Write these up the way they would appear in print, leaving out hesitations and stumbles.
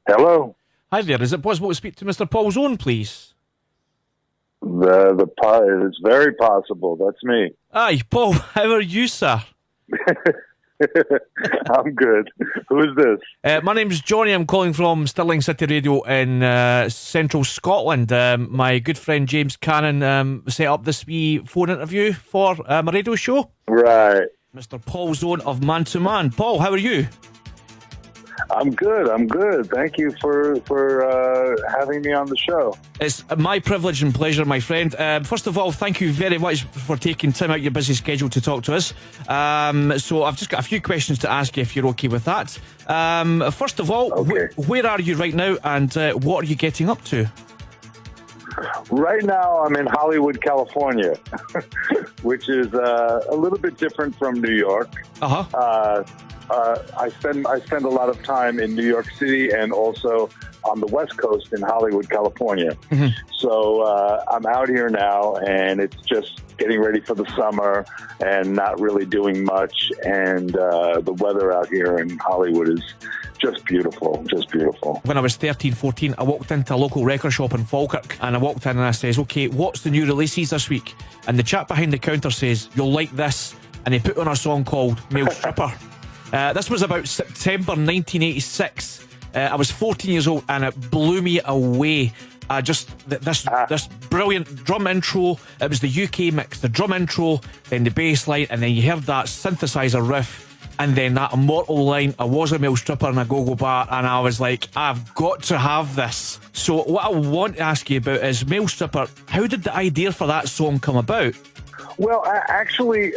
Hello. Hi there. Is it possible to speak to Mr. Paul Zone, please? It's very possible. That's me. Aye, Paul. How are you, sir? I'm good. Who is this? My name's Johnny. I'm calling from Stirling City Radio in central Scotland. My good friend James Cannon set up this wee phone interview for my radio show. Right. Mr. Paul Zone of Man to Man. Paul, how are you? I'm good. I'm good. Thank you for having me on the show. It's my privilege and pleasure, my friend. First of all, thank you very much for taking time out of your busy schedule to talk to us. So I've just got a few questions to ask you if you're okay with that. First of all, Okay. where are you right now, and what are you getting up to? Right now, I'm in Hollywood, California, which is a little bit different from New York. I spend a lot of time in New York City and also on the West Coast in Hollywood, California. Mm-hmm. So I'm out here now, and it's just getting ready for the summer and not really doing much. And the weather out here in Hollywood is just beautiful, just beautiful. When I was 13, 14, I walked into a local record shop in Falkirk, and I walked in and I says, okay, what's the new releases this week? And the chap behind the counter says, you'll like this. And he put on a song called Male Stripper. This was about September 1986. I was 14 years old, and it blew me away. This brilliant drum intro. It was the UK mix, the drum intro, then the bass line, and then you heard that synthesizer riff, and then that immortal line, I was a male stripper in a go-go bar, and I was like, I've got to have this. So what I want to ask you about is Male Stripper. How did the idea for that song come about? Well, actually,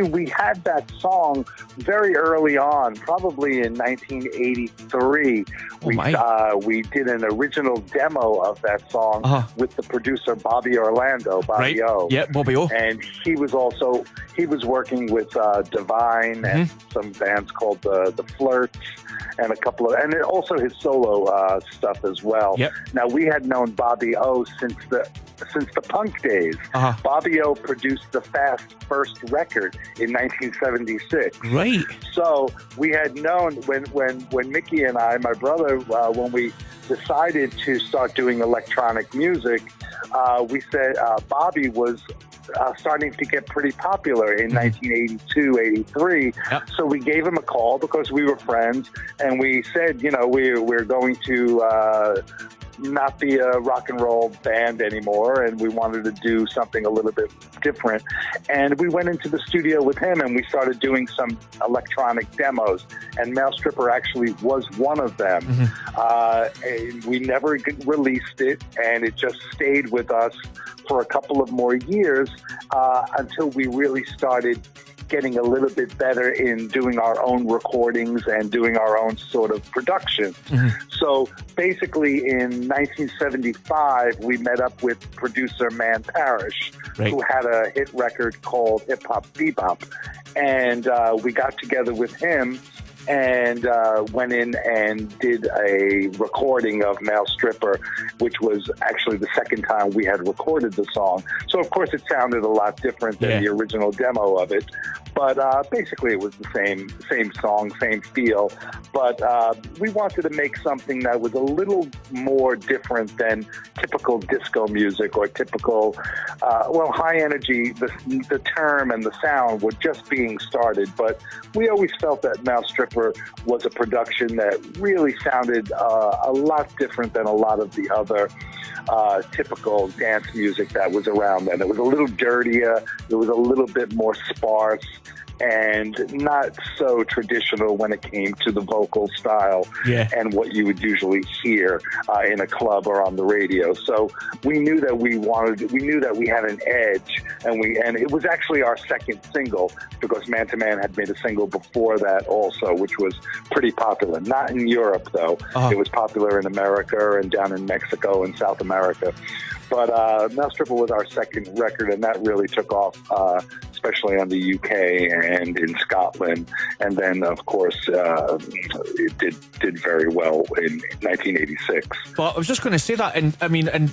we had that song very early on, probably in 1983. We did an original demo of that song with the producer Bobby Orlando, Bobby O. Yeah, Bobby O. And he was working with Divine and some bands called the Flirts, and and also his solo stuff as well. Yep. Now, we had known Bobby O since the punk days. Bobby O produced the Fast first record in 1976. Right. So we had known when Mickey and I, my brother, when we decided to start doing electronic music, we said Bobby was starting to get pretty popular in 1982, 83. Yep. So we gave him a call because we were friends, and we said, we're going to not be a rock and roll band anymore, and we wanted to do something a little bit different. And we went into the studio with him, and we started doing some electronic demos, and Male Stripper actually was one of them. And we never released it, and it just stayed with us for a couple of more years until we really started getting a little bit better in doing our own recordings and doing our own sort of production. So basically in 1975, we met up with producer Man Parrish, who had a hit record called Hip Hop Bebop. And we got together with him and went in and did a recording of Male Stripper, which was actually the second time we had recorded the song. So, of course, it sounded a lot different than the original demo of it. But basically, it was the same song, same feel. But we wanted to make something that was a little more different than typical disco music or typical, high energy. The term and the sound were just being started. But we always felt that Male Stripper was a production that really sounded a lot different than a lot of the other typical dance music that was around then. It was a little dirtier. It was a little bit more sparse and not so traditional when it came to the vocal style and what you would usually hear in a club or on the radio. So we knew that we had an edge, and it was actually our second single, because Man to Man had made a single before that also, which was pretty popular. Not in Europe, though. It was popular in America and down in Mexico and South America. But Male Stripper was our second record, and that really took off, especially on the UK and in Scotland. And then, of course, it did very well in 1986. Well, I was just going to say that, and I mean, and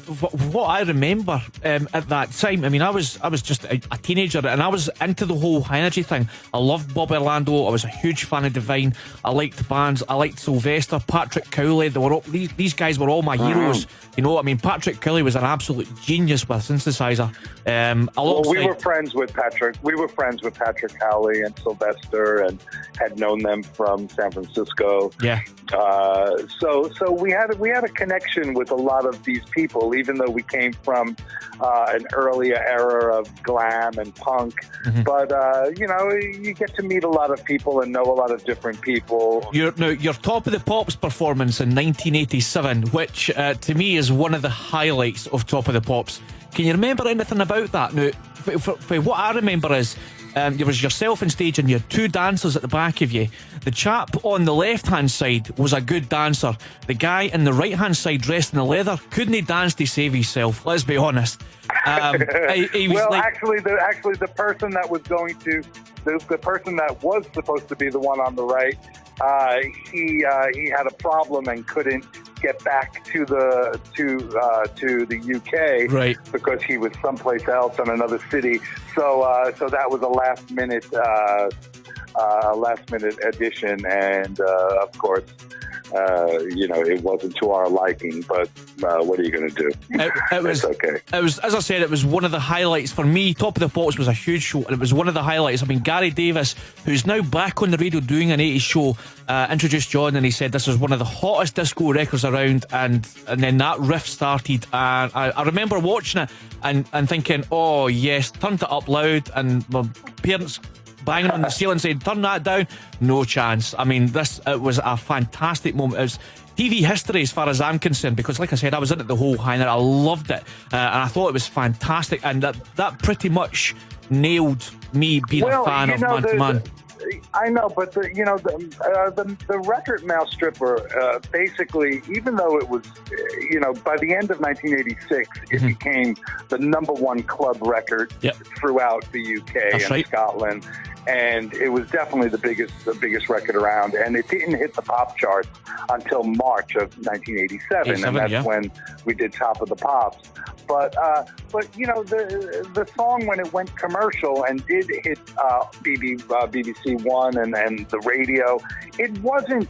what I remember at that time, I mean, I was just a teenager, and I was into the whole high energy thing. I loved Bob Orlando. I was a huge fan of Divine. I liked bands. I liked Sylvester, Patrick Cowley. They were all, these guys were all my heroes. You know, I mean, Patrick Cowley was an absolute genius with a synthesizer. Well, we were friends with Patrick. We were friends with Patrick Cowley and Sylvester, and had known them from San Francisco. Yeah. So we had a connection with a lot of these people, even though we came from an earlier era of glam and punk. Mm-hmm. But you know, you get to meet a lot of people and know a lot of different people. Your Top of the Pops performance in 1987, which to me is one of the highlights of Top of the Pops. Can you remember anything about that? Now, for what I remember is there was yourself on stage and you had two dancers at the back of you. The chap on the left-hand side was a good dancer. The guy on the right-hand side dressed in the leather couldn't dance to save himself. Let's be honest. He was well, actually, the person that was going to, the person that was supposed to be the one on the right, he had a problem and couldn't get back to the UK, right, because he was someplace else in another city. So that was a last minute addition, and of course, you know, it wasn't to our liking, but what are you going to do? It was okay. It was, as I said, it was one of the highlights for me. Top of the Pops was a huge show, and it was one of the highlights. I mean, Gary Davis, who's now back on the radio doing an 80s show, introduced John, and he said this was one of the hottest disco records around, and then that riff started, and I remember watching it and thinking, oh yes, turned it up loud, and my parents banging on the ceiling saying, turn that down. No chance. I mean, it was a fantastic moment. It was TV history as far as I'm concerned, because like I said, I was into the whole high note. I loved it, and I thought it was fantastic, and that pretty much nailed me being a fan of Man to Man. I know, but the record Male Stripper, basically, even though it was, you know, by the end of 1986, it became the #1 club record throughout the UK That's and right. Scotland. And it was definitely the biggest record around, and it didn't hit the pop charts until March of 1987, and that's when we did Top of the Pops. But you know, the song, when it went commercial and did hit BBC One and the radio, it wasn't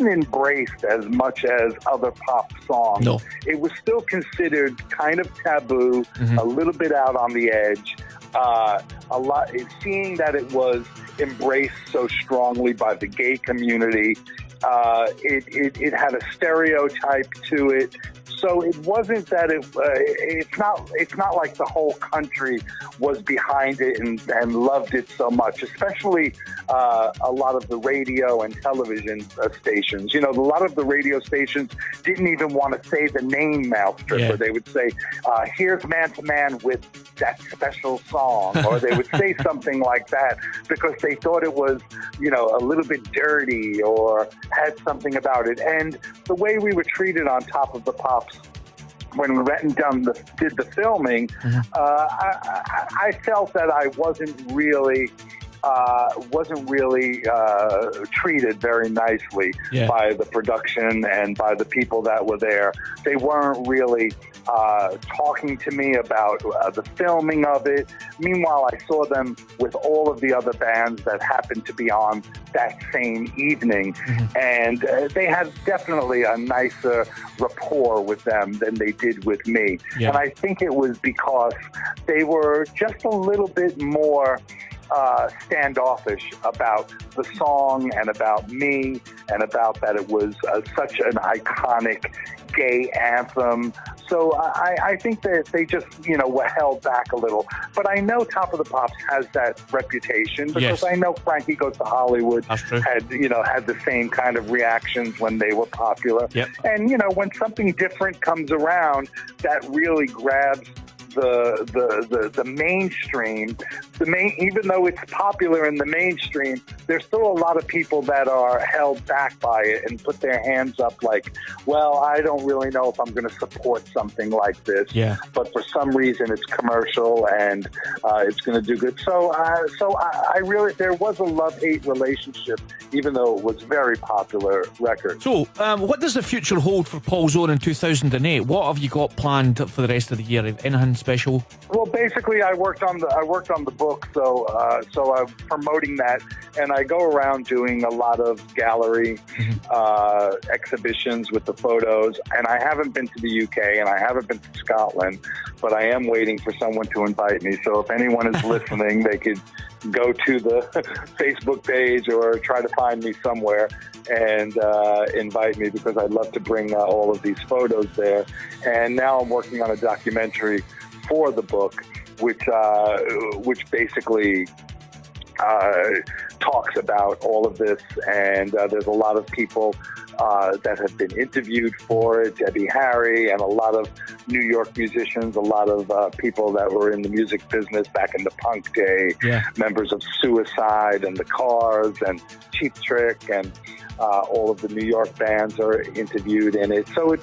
embraced as much as other pop songs. No. It was still considered kind of taboo, a little bit out on the edge. A lot, seeing that it was embraced so strongly by the gay community, it had a stereotype to it. So it wasn't that it's not like the whole country was behind it and loved it so much, especially a lot of the radio and television stations. You know, a lot of the radio stations didn't even want to say the name Male Stripper. Yeah. They would say, here's Man to Man with that special song, or they would say something like that because they thought it was, you know, a little bit dirty or had something about it. And the way we were treated on Top of the Pops when we went and did the filming, I felt that I wasn't really treated very nicely by the production and by the people that were there. They weren't really talking to me about the filming of it. Meanwhile, I saw them with all of the other bands that happened to be on that same evening, and they had definitely a nicer rapport with them than they did with me. And I think it was because they were just a little bit more standoffish about the song and about me and about that it was such an iconic gay anthem. So I think that they just, you know, were held back a little. But I know Top of the Pops has that reputation because I know Frankie Goes to Hollywood had the same kind of reactions when they were popular. And, you know, when something different comes around that really grabs the mainstream, even though it's popular in the mainstream, there's still a lot of people that are held back by it and put their hands up like, well, I don't really know if I'm going to support something like this. Yeah. But for some reason, it's commercial and it's going to do good. So I really, there was a love-hate relationship, even though it was a very popular record. So, what does the future hold for Paul's Own in 2008? What have you got planned for the rest of the year? Anything special? Well, basically, I worked on the book, so I'm promoting that, and I go around doing a lot of gallery exhibitions with the photos. And I haven't been to the UK, and I haven't been to Scotland, but I am waiting for someone to invite me. So if anyone is listening, they could go to the Facebook page or try to find me somewhere and invite me, because I'd love to bring all of these photos there. And now I'm working on a documentary for the book, which basically talks about all of this. And there's a lot of people that have been interviewed for it, Debbie Harry, and a lot of New York musicians, a lot of people that were in the music business back in the punk day, members of Suicide and the Cars and Cheap Trick, and all of the New York bands are interviewed in it. So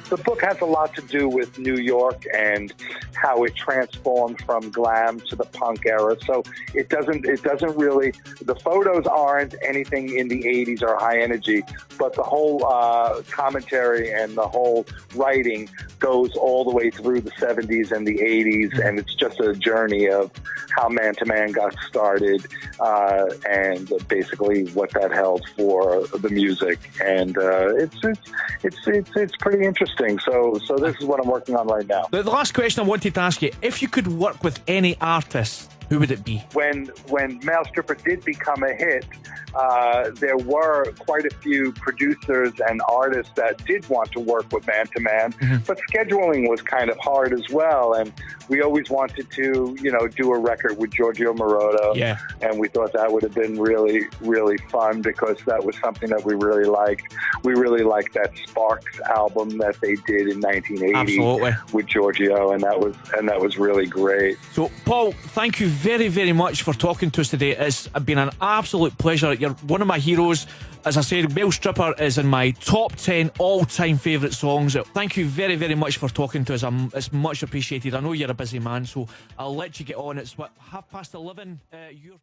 the book has a lot to do with New York and how it transformed from glam to the punk era. So it doesn't really, the photos aren't anything in the 80s or high energy, but the whole commentary and the whole writing goes all the way through the 70s and the 80s, and it's just a journey of how Man to Man got started, and basically what that held for the music. And it's pretty interesting. So this is what I'm working on right now. The last question I wanted to ask you: if you could work with any artist, who would it be? When Male Stripper did become a hit, there were quite a few producers and artists that did want to work with Man to Man, but scheduling was kind of hard as well. And we always wanted to, do a record with Giorgio Moroder. Yeah. And we thought that would have been really, really fun, because that was something that we really liked. We really liked that Sparks album that they did in 1980. Absolutely. With Giorgio, and that was really great. So, Paul, thank you very, very much for talking to us today. It's been an absolute pleasure. You're one of my heroes. As I said, Male Stripper is in my top 10 all-time favourite songs. Thank you very, very much for talking to us. It's much appreciated. I know you're a busy man, so I'll let you get on. It's 11:30 your